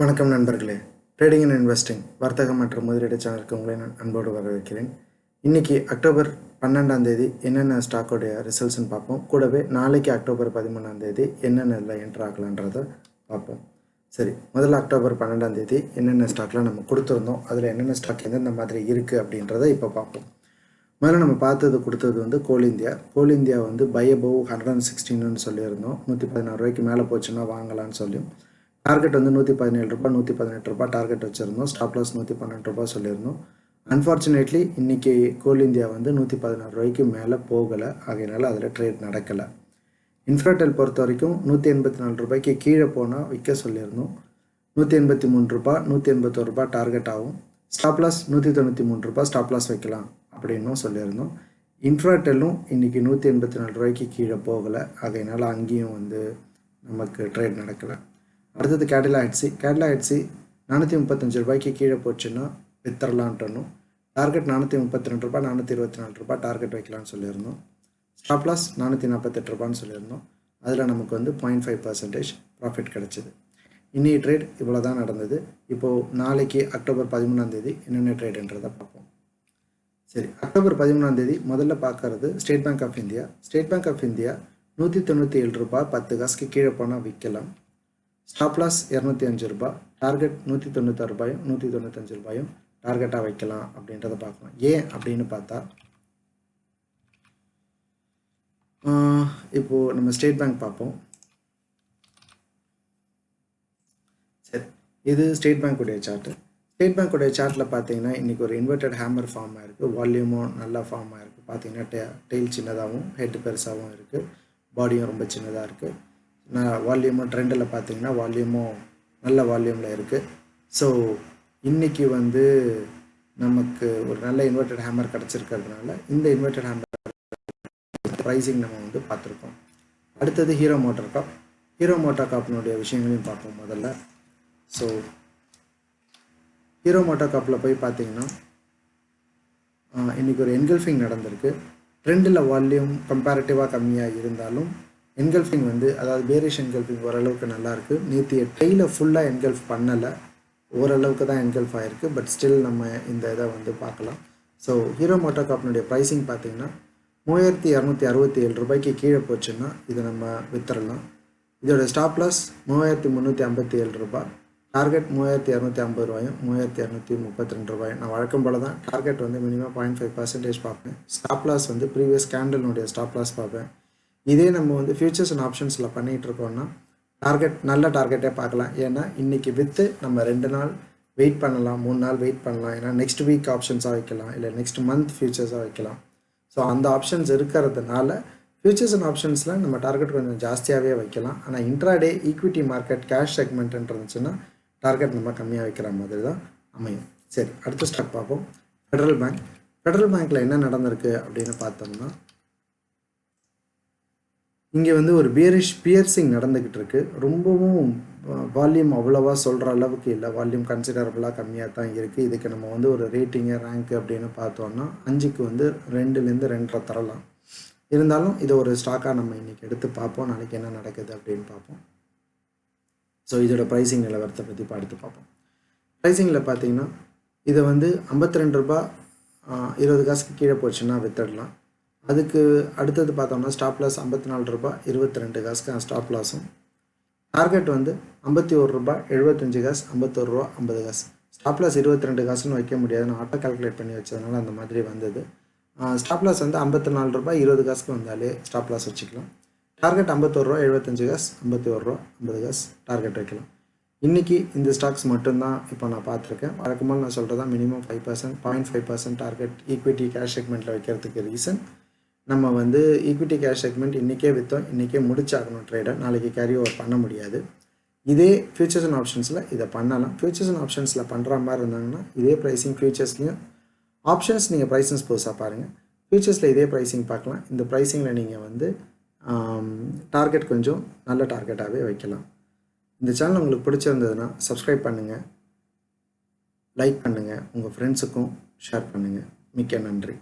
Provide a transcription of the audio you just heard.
வணக்கம் நண்பர்களே. Trading and investing வர்த்தகம் மற்றும் முதலீடு சேனலுக்கு உங்களை நான் அன்போடு வரவேற்கிறேன். இன்றைக்கி அக்டோபர் 12 என்னென்ன ஸ்டாக்கோடைய ரிசல்ட்ஸ்ன்னு பார்ப்போம். கூடவே நாளைக்கு அக்டோபர் 13 என்னென்ன இதில் என்ட்ரு ஆகலான்றதை பார்ப்போம். சரி, முதல்ல அக்டோபர் 12 என்னென்ன ஸ்டாக்லாம் நம்ம கொடுத்துருந்தோம், அதில் என்னென்ன ஸ்டாக் எந்தெந்த மாதிரி இருக்குது அப்படின்றத இப்போ பார்ப்போம். முதல்ல நம்ம கொடுத்தது வந்து கோல் இந்தியா வந்து பை அபவ் 116ன்னு சொல்லியிருந்தோம். 116 ரூபாய்க்கு மேலே போச்சுன்னா வாங்கலான்னு சொல்லியும் டார்கெட் வந்து 117 ரூபா 118 ரூபா டார்கெட் வச்சுருந்தோம். ஸ்டாப் லாஸ் 112 ரூபா சொல்லியிருந்தோம். அன்ஃபார்ச்சுனேட்லி இன்றைக்கி கோல் இந்தியா வந்து 116 ரூபாய்க்கு மேலே போகலை, ஆகையினால அதில் ட்ரேட் நடக்கலை. இன்ஃப்ராடெல் பொறுத்த வரைக்கும் 184 ரூபாய்க்கு கீழே போனால் விற்க சொல்லியிருந்தோம். 183 ரூபா 181 ரூபா டார்கெட் ஆகும். ஸ்டாப் லாஸ் 193 ரூபா ஸ்டாப் லாஸ் வைக்கலாம் அப்படின்னும் சொல்லியிருந்தோம். இன்ஃப்ராடெல்லும் இன்றைக்கி 184 ரூபாய்க்கு கீழே போகலை, ஆகையினால அங்கேயும் வந்து நமக்கு ட்ரேட் நடக்கலை. அடுத்தது கேடிலா ஹெட்ஸி 435 ரூபாய்க்கு கீழே போச்சுன்னா வித்தரலான்ட்டணும். டார்கெட் 432 ரூபா 424 ரூபா டார்கெட் வைக்கலான்னு சொல்லியிருந்தோம். ஸ்டாப் லாஸ் 448 ரூபான்னு சொல்லியிருந்தோம். அதில் நமக்கு வந்து 0.5% ப்ராஃபிட் கிடச்சிது. இன்னைக்கு ட்ரேட் இவ்வளோ தான் நடந்தது. இப்போது நாளைக்கு அக்டோபர் 13 என்னென்ன ட்ரேடுன்றதை பார்ப்போம். சரி, அக்டோபர் 13 முதல்ல பார்க்கறது State Bank of India. State Bank of India 197 ரூபா 10 காசுக்கு கீழே போனால் விற்கலாம். ஸ்டாப் லாஸ் 205 ரூபா, டார்கெட் 196 ரூபாயும் 195 ரூபாயும் டார்கெட்டாக வைக்கலாம் அப்படின்றத பார்க்கலாம். ஏன் அப்படின்னு பார்த்தா, இப்போது நம்ம ஸ்டேட் பேங்க் பார்ப்போம். சரி, இது ஸ்டேட் பேங்க்குடைய சார்ட்டு. ஸ்டேட் பேங்க்குடைய சார்ட்டில் பார்த்தீங்கன்னா இன்றைக்கி ஒரு இன்வெர்டட் ஹேமர் ஃபார்ம் ஆகிருக்கு. வால்யூமும் நல்லா ஃபார்ம் ஆகிருக்கு. பார்த்தீங்கன்னா டெயில் சின்னதாகவும் ஹெட் பெருசாகவும் இருக்குது, பாடியும் ரொம்ப சின்னதாக இருக்குது. வால்யூமும் ட்ரெண்டில் பார்த்தீங்கன்னா வால்யூமும் நல்ல வால்யூமில் இருக்குது. ஸோ இன்றைக்கி வந்து நமக்கு ஒரு நல்ல இன்வெர்டட் ஹேமர் கிடச்சிருக்கிறதுனால இந்த இன்வெர்டட் ஹேமர் ப்ரைஸிங் நம்ம வந்து பார்த்துருக்கோம். அடுத்தது ஹீரோ மோட்டார் காப்னுடைய விஷயங்களையும் பார்ப்போம் முதல்ல. ஸோ ஹீரோ மோட்டார் காப்பில் போய் பார்த்தீங்கன்னா இன்றைக்கி ஒரு என்கல்ஃபிங் நடந்திருக்கு. ட்ரெண்டில் வால்யூம் கம்பேரிட்டிவாக கம்மியாக இருந்தாலும் என்கல்ஃபிங் வந்து, அதாவது பேரிஷ் என்கல்ஃபிங் ஓரளவுக்கு நல்லாயிருக்கு. நேற்றைய ட்ரெயில ஃபுல்லாக என்கல்ஃப் பண்ணலை, ஓரளவுக்கு தான் என்கல்ஃப் ஆகிருக்கு. பட் ஸ்டில் நம்ம இந்த இதை வந்து பார்க்கலாம். ஸோ ஹீரோ மோட்டார் காப்னுடைய ப்ரைஸிங் பார்த்தீங்கன்னா 3267 ரூபாய்க்கு கீழே போச்சுன்னா இது நம்ம வித்துடலாம். இதோட ஸ்டாப் லாஸ் 3357 ரூபாய், டார்கெட் 3250 ரூபாயும் 3232 ரூபாயும். நான் வழக்கம் போல் தான் டார்கெட் வந்து மினிமம் 0.5% பார்ப்பேன். ஸ்டாப் லாஸ் வந்து ப்ரீவியஸ் கேண்டலினுடைய ஸ்டாப் லாஸ் பார்ப்பேன். இதே நம்ம வந்து ஃபியூச்சர்ஸ் அண்ட் ஆப்ஷன்ஸில் பண்ணிகிட்டு இருக்கோம்னா டார்கெட் நல்ல டார்கெட்டே பார்க்கலாம். ஏன்னா இன்றைக்கி விற்று நம்ம 2 நாள் வெயிட் பண்ணலாம், 3 நாள் வெயிட் பண்ணலாம். ஏன்னா நெக்ஸ்ட் வீக் ஆப்ஷன்ஸாக வைக்கலாம், இல்லை நெக்ஸ்ட் மந்த் ஃபியூச்சர்ஸாக வைக்கலாம். ஸோ அந்த ஆப்ஷன்ஸ் இருக்கிறதுனால ஃபியூச்சர்ஸ் அண்ட் ஆப்ஷன்ஸில் நம்ம டார்கெட் கொஞ்சம் ஜாஸ்தியாகவே வைக்கலாம். ஆனால் intraday equity market cash segment இருந்துச்சுன்னா டார்கெட் நம்ம கம்மியாக வைக்கிற மாதிரி தான் அமையும். சரி, அடுத்த ஸ்டாக் பார்ப்போம். ஃபெடரல் பேங்க்கில் என்ன நடந்திருக்கு அப்படின்னு பார்த்தோம்னா, இங்கே வந்து ஒரு பியர்சிங் நடந்துக்கிட்டு இருக்கு. ரொம்பவும் வால்யூம் அவ்வளோவா சொல்கிற அளவுக்கு இல்லை, வால்யூம் கன்சிடரபுளாக கம்மியாக தான் இருக்குது. இதுக்கு நம்ம வந்து ஒரு ரேட்டிங்கு ரேங்க்கு அப்படின்னு பார்த்தோன்னா 5க்கு வந்து 2லேருந்து 2.5 தரலாம். இருந்தாலும் இதை ஒரு ஸ்டாக்காக நம்ம இன்றைக்கி எடுத்து பார்ப்போம். நாளைக்கு என்ன நடக்குது அப்படின்னு பார்ப்போம். ஸோ இதோட ப்ரைஸிங் நிலவரத்தை பற்றி அடுத்து பார்ப்போம். ப்ரைஸிங்கில் பார்த்தீங்கன்னா இதை வந்து 52 ரூபா 20 காசுக்கு கீழே போச்சுன்னா வித்துடலாம். அதுக்கு அடுத்தது பார்த்தோம்னா ஸ்டாப் லாஸ் 54 ரூபா 22 காசுக்கு ஸ்டாப் லாஸும், டார்கெட் வந்து 51 ரூபா 75 காசு 51 ரூபா 50 காசு. ஸ்டாப் லாஸ் 22 காசுன்னு வைக்க முடியாது, நான் ஆட்டோ கால்குலேட் பண்ணி வச்சதுனால அந்த மாதிரி வந்தது. ஸ்டாப் லாஸ் வந்து 54 ரூபா 20 காசுக்கு வந்தாலே ஸ்டாப் லாஸ் வச்சுக்கலாம். டார்கெட் 51 ரூபா 75 காசு 51 ரூபா 50 காசு டார்கெட் வைக்கலாம். இன்றைக்கி இந்த ஸ்டாக்ஸ் மட்டும்தான் இப்போ நான் பார்த்துருக்கேன். வழக்கமாக நான் சொல்கிறதா மினிமம் 0.5% டார்கெட் ஈக்விட்டி கேஷ் செக்மெண்ட்டில் வைக்கிறதுக்கு ரீசன், நம்ம வந்து ஈக்விட்டி கேஷ் செக்மெண்ட் இன்றைக்கே விற்றோம், இன்றைக்கே முடிச்சாகணும் ட்ரேடை, நாளைக்கு கேரி ஓவர் பண்ண முடியாது. இதே ஃபியூச்சர்ஸ் அண்ட் ஆப்ஷன்ஸில் இதை பண்ணலாம். ஃபியூச்சர்ஸ் அண்ட் ஆப்ஷன்ஸில் பண்ணுற மாதிரி இருந்தாங்கன்னா இதே ப்ரைஸிங் ஃபியூச்சர்ஸ்லையும், ஆப்ஷன்ஸ் நீங்கள் ப்ரைஸிங்ஸ் புதுசாக பாருங்கள், ஃபியூச்சர்ஸில் இதே ப்ரைஸிங் பார்க்கலாம். இந்த ப்ரைஸிங்கில் நீங்கள் வந்து டார்கெட் கொஞ்சம் நல்ல டார்கெட்டாகவே வைக்கலாம். இந்த சேனல் உங்களுக்கு பிடிச்சிருந்ததுன்னா சப்ஸ்கிரைப் பண்ணுங்கள், லைக் பண்ணுங்கள், உங்கள் ஃப்ரெண்ட்ஸுக்கும் ஷேர் பண்ணுங்கள். மிக்க நன்றி.